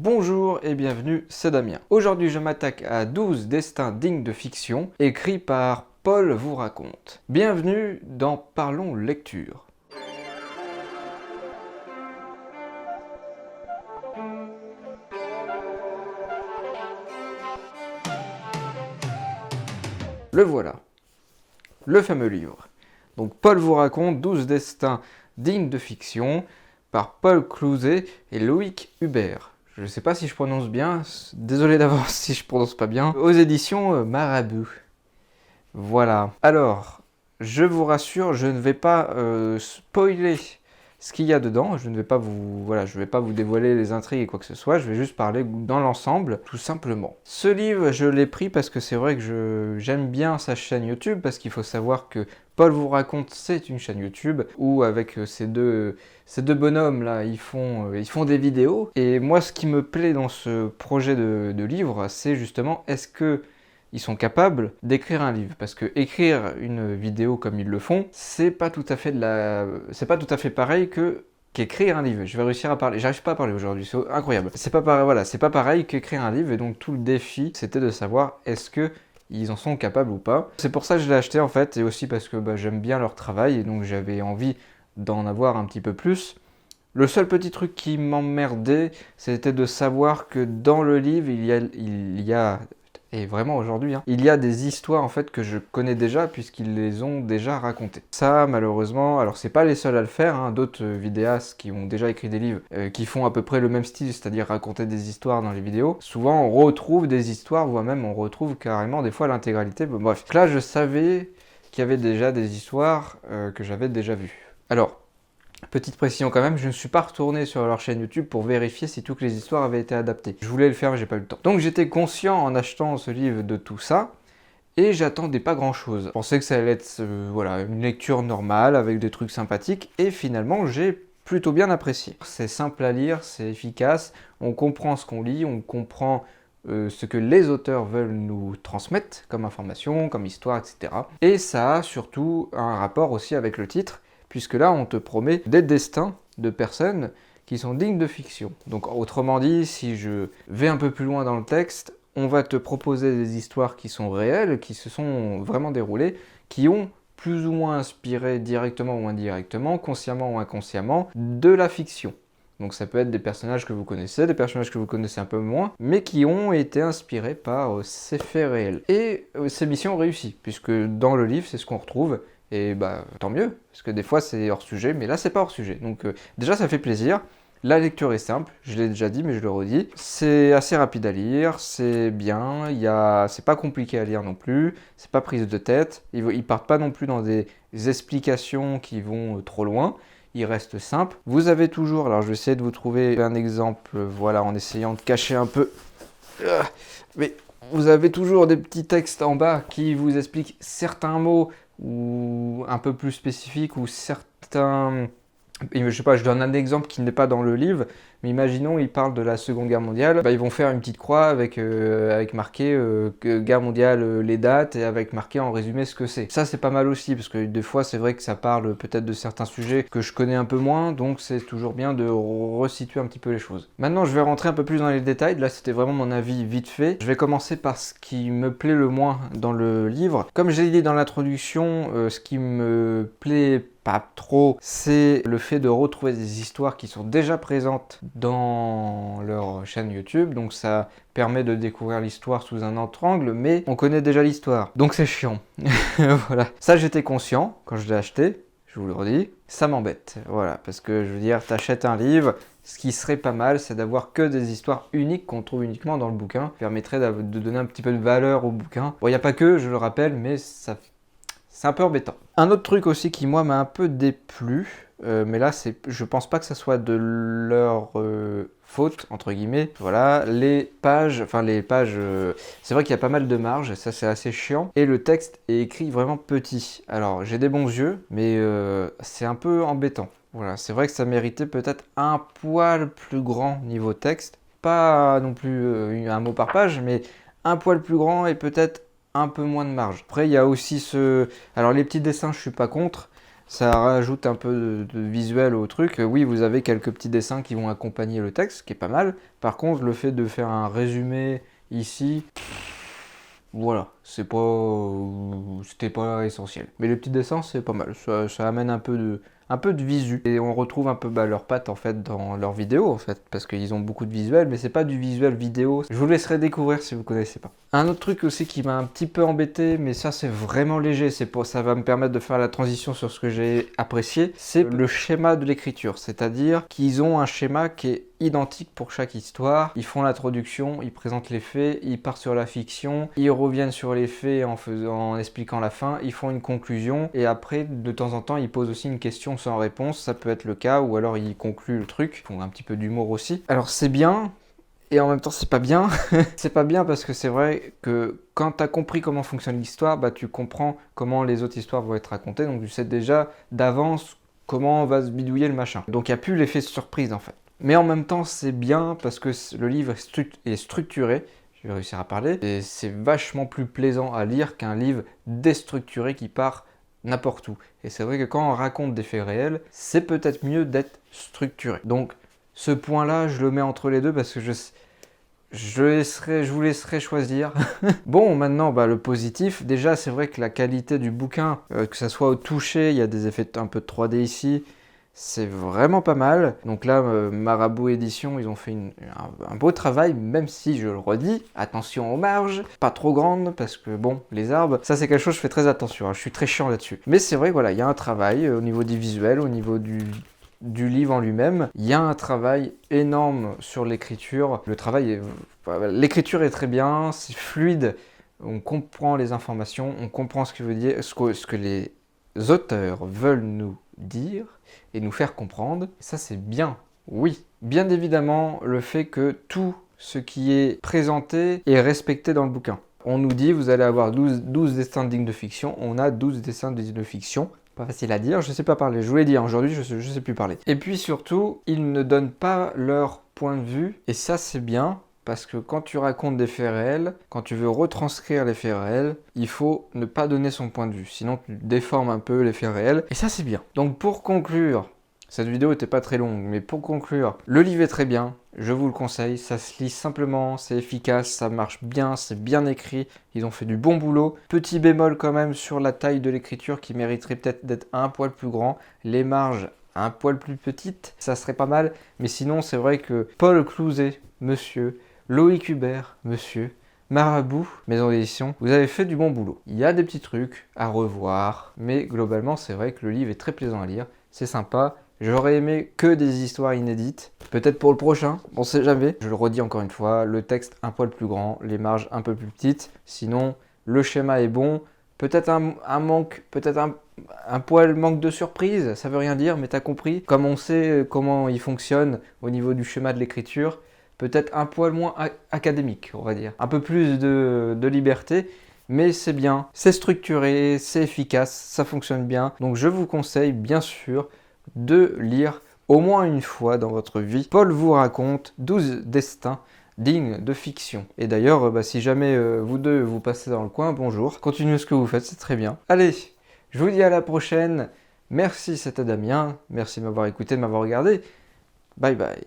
Bonjour et bienvenue, c'est Damien. Aujourd'hui je m'attaque à 12 destins dignes de fiction, écrits par Paul vous raconte. Bienvenue dans Parlons Lecture. Le voilà, le fameux livre. Donc Paul vous raconte 12 destins dignes de fiction par Paul Clouzet et Loïc Hubert. Je ne sais pas si je prononce bien, désolé d'avance si je prononce pas bien. Aux éditions Marabout. Voilà. Alors, je vous rassure, je ne vais pas spoiler ce qu'il y a dedans. Je ne vais pas vous dévoiler les intrigues et quoi que ce soit. Je vais juste parler dans l'ensemble, tout simplement. Ce livre, je l'ai pris parce que c'est vrai que j'aime bien sa chaîne YouTube, parce qu'il faut savoir que Paul vous raconte, c'est une chaîne YouTube où avec ces deux bonhommes là, ils font des vidéos. Et moi, ce qui me plaît dans ce projet de livre, c'est justement est-ce que ils sont capables d'écrire un livre, parce que écrire une vidéo comme ils le font, c'est pas tout à fait pareil qu'écrire un livre. Je vais réussir à parler, j'arrive pas à parler aujourd'hui, c'est incroyable. C'est pas pareil, voilà, c'est pas pareil qu'écrire un livre, et donc tout le défi, c'était de savoir est-ce que ils en sont capables ou pas. C'est pour ça que je l'ai acheté en fait, et aussi parce que j'aime bien leur travail, et donc j'avais envie d'en avoir un petit peu plus. Le seul petit truc qui m'emmerdait, c'était de savoir que dans le livre, il y a et vraiment aujourd'hui, il y a des histoires en fait que je connais déjà puisqu'ils les ont déjà racontées. Ça, malheureusement, alors c'est pas les seuls à le faire, d'autres vidéastes qui ont déjà écrit des livres qui font à peu près le même style, c'est-à-dire raconter des histoires dans les vidéos. Souvent, on retrouve des histoires, voire même on retrouve carrément des fois l'intégralité. Bref, là, je savais qu'il y avait déjà des histoires que j'avais déjà vues. Alors, petite précision quand même, je ne suis pas retourné sur leur chaîne YouTube pour vérifier si toutes les histoires avaient été adaptées. Je voulais le faire mais j'ai pas eu le temps. Donc j'étais conscient en achetant ce livre de tout ça, et j'attendais pas grand chose. Je pensais que ça allait être une lecture normale avec des trucs sympathiques, et finalement j'ai plutôt bien apprécié. C'est simple à lire, c'est efficace, on comprend ce qu'on lit, on comprend ce que les auteurs veulent nous transmettre comme information, comme histoire, etc. Et ça a surtout un rapport aussi avec le titre, puisque là, on te promet des destins de personnes qui sont dignes de fiction. Donc, autrement dit, si je vais un peu plus loin dans le texte, on va te proposer des histoires qui sont réelles, qui se sont vraiment déroulées, qui ont plus ou moins inspiré directement ou indirectement, consciemment ou inconsciemment, de la fiction. Donc ça peut être des personnages que vous connaissez, des personnages que vous connaissez un peu moins, mais qui ont été inspirés par ces faits réels. Et ces missions ont réussi, puisque dans le livre, c'est ce qu'on retrouve. Et tant mieux, parce que des fois c'est hors sujet, mais là c'est pas hors sujet. Donc déjà ça fait plaisir. La lecture est simple, je l'ai déjà dit mais je le redis. C'est assez rapide à lire, c'est bien, c'est pas compliqué à lire non plus, c'est pas prise de tête. Ils partent pas non plus dans des explications qui vont trop loin. Il reste simple. Vous avez toujours, alors je vais essayer de vous trouver un exemple, voilà, en essayant de cacher un peu. Mais vous avez toujours des petits textes en bas qui vous expliquent certains mots ou un peu plus spécifiques, ou certains... Je sais pas, je donne un exemple qui n'est pas dans le livre, mais imaginons, ils parlent de la Seconde Guerre mondiale, ils vont faire une petite croix avec marqué Guerre mondiale, les dates, et avec marqué en résumé ce que c'est. Ça, c'est pas mal aussi, parce que des fois, c'est vrai que ça parle peut-être de certains sujets que je connais un peu moins, donc c'est toujours bien de resituer un petit peu les choses. Maintenant, je vais rentrer un peu plus dans les détails. Là, c'était vraiment mon avis vite fait. Je vais commencer par ce qui me plaît le moins dans le livre. Comme j'ai dit dans l'introduction, ce qui me plaît pas trop, c'est le fait de retrouver des histoires qui sont déjà présentes dans leur chaîne YouTube, donc ça permet de découvrir l'histoire sous un autre angle, mais on connaît déjà l'histoire, donc c'est chiant. Voilà. Ça, j'étais conscient quand je l'ai acheté, je vous le redis, ça m'embête, voilà, parce que je veux dire, t'achètes un livre, ce qui serait pas mal, c'est d'avoir que des histoires uniques qu'on trouve uniquement dans le bouquin, permettrait de donner un petit peu de valeur au bouquin. Bon, il n'y a pas que, je le rappelle, mais c'est un peu embêtant. Un autre truc aussi qui, moi, m'a un peu déplu, mais là, je pense pas que ça soit de leur faute, entre guillemets. Voilà, les pages, c'est vrai qu'il y a pas mal de marge, ça c'est assez chiant. Et le texte est écrit vraiment petit. Alors, j'ai des bons yeux, mais c'est un peu embêtant. Voilà, c'est vrai que ça méritait peut-être un poil plus grand niveau texte. Pas non plus un mot par page, mais un poil plus grand et peut-être un peu moins de marge. Après, il y a aussi alors les petits dessins, je suis pas contre, Ça rajoute un peu de visuel au truc. Oui, vous avez quelques petits dessins qui vont accompagner le texte, ce qui est pas mal. Par contre, le fait de faire un résumé ici, voilà, c'était pas essentiel. Mais les petits dessins, c'est pas mal. Ça amène un peu de visu. Et on retrouve un peu leurs pattes en fait dans leurs vidéos en fait, parce qu'ils ont beaucoup de visuels, mais c'est pas du visuel vidéo. Je vous laisserai découvrir si vous connaissez pas. Un autre truc aussi qui m'a un petit peu embêté, mais ça c'est vraiment léger, ça va me permettre de faire la transition sur ce que j'ai apprécié, c'est le schéma de l'écriture. C'est-à-dire qu'ils ont un schéma qui est identique pour chaque histoire. Ils font l'introduction, ils présentent les faits, ils partent sur la fiction, ils reviennent sur les faits en expliquant la fin, ils font une conclusion et après de temps en temps ils posent aussi une question sans réponse, ça peut être le cas, ou alors ils concluent le truc, ils font un petit peu d'humour aussi. Alors c'est bien, et en même temps c'est pas bien. C'est pas bien parce que c'est vrai que quand tu as compris comment fonctionne l'histoire, tu comprends comment les autres histoires vont être racontées, donc tu sais déjà d'avance comment va se bidouiller le machin. Donc il n'y a plus l'effet de surprise en fait. Mais en même temps c'est bien parce que le livre est structuré, je vais réussir à parler, et c'est vachement plus plaisant à lire qu'un livre déstructuré qui part n'importe où. Et c'est vrai que quand on raconte des faits réels, c'est peut-être mieux d'être structuré. Donc ce point-là, je le mets entre les deux parce que je vous laisserai choisir. Bon, maintenant, le positif. Déjà, c'est vrai que la qualité du bouquin, que ça soit au toucher, il y a des effets un peu de 3D ici, c'est vraiment pas mal. Donc là, Marabout Édition, ils ont fait un beau travail, même si, je le redis, attention aux marges, pas trop grandes, parce que bon, les arbres, ça c'est quelque chose, je fais très attention, je suis très chiant là-dessus. Mais c'est vrai, voilà, il y a un travail au niveau des visuels, au niveau du livre en lui-même. Il y a un travail énorme sur l'écriture. L'écriture est très bien, c'est fluide, on comprend les informations, on comprend ce que les auteurs veulent nous dire et nous faire comprendre. Ça c'est bien, oui. Bien évidemment, le fait que tout ce qui est présenté est respecté dans le bouquin. On nous dit, vous allez avoir 12 destins dignes de fiction, on a 12 destins dignes de fiction. Pas facile à dire, je sais pas parler. Je vous l'ai dit, aujourd'hui, je sais plus parler. Et puis surtout, ils ne donnent pas leur point de vue. Et ça, c'est bien, parce que quand tu racontes des faits réels, quand tu veux retranscrire les faits réels, il faut ne pas donner son point de vue. Sinon, tu déformes un peu les faits réels. Et ça, c'est bien. Donc pour conclure, cette vidéo n'était pas très longue, mais pour conclure, le livre est très bien, je vous le conseille, ça se lit simplement, c'est efficace, ça marche bien, c'est bien écrit, ils ont fait du bon boulot. Petit bémol quand même sur la taille de l'écriture qui mériterait peut-être d'être un poil plus grand, les marges un poil plus petites, ça serait pas mal, mais sinon c'est vrai que Paul Clouzet, monsieur, Loïc Hubert, monsieur, Marabout, maison d'édition, vous avez fait du bon boulot. Il y a des petits trucs à revoir, mais globalement c'est vrai que le livre est très plaisant à lire, c'est sympa. J'aurais aimé que des histoires inédites, peut-être pour le prochain, on sait jamais. Je le redis encore une fois, le texte un poil plus grand, les marges un peu plus petites, sinon le schéma est bon. Peut-être un manque, peut-être un poil manque de surprise, ça veut rien dire, mais t'as compris. Comme on sait comment il fonctionne au niveau du schéma de l'écriture, peut-être un poil moins académique, on va dire. Un peu plus de liberté, mais c'est bien, c'est structuré, c'est efficace, ça fonctionne bien. Donc je vous conseille bien sûr de lire au moins une fois dans votre vie. Paul vous raconte 12 destins dignes de fiction. Et d'ailleurs, si jamais vous deux vous passez dans le coin, bonjour. Continuez ce que vous faites, c'est très bien. Allez, je vous dis à la prochaine. Merci, c'était Damien. Merci de m'avoir écouté, de m'avoir regardé. Bye bye.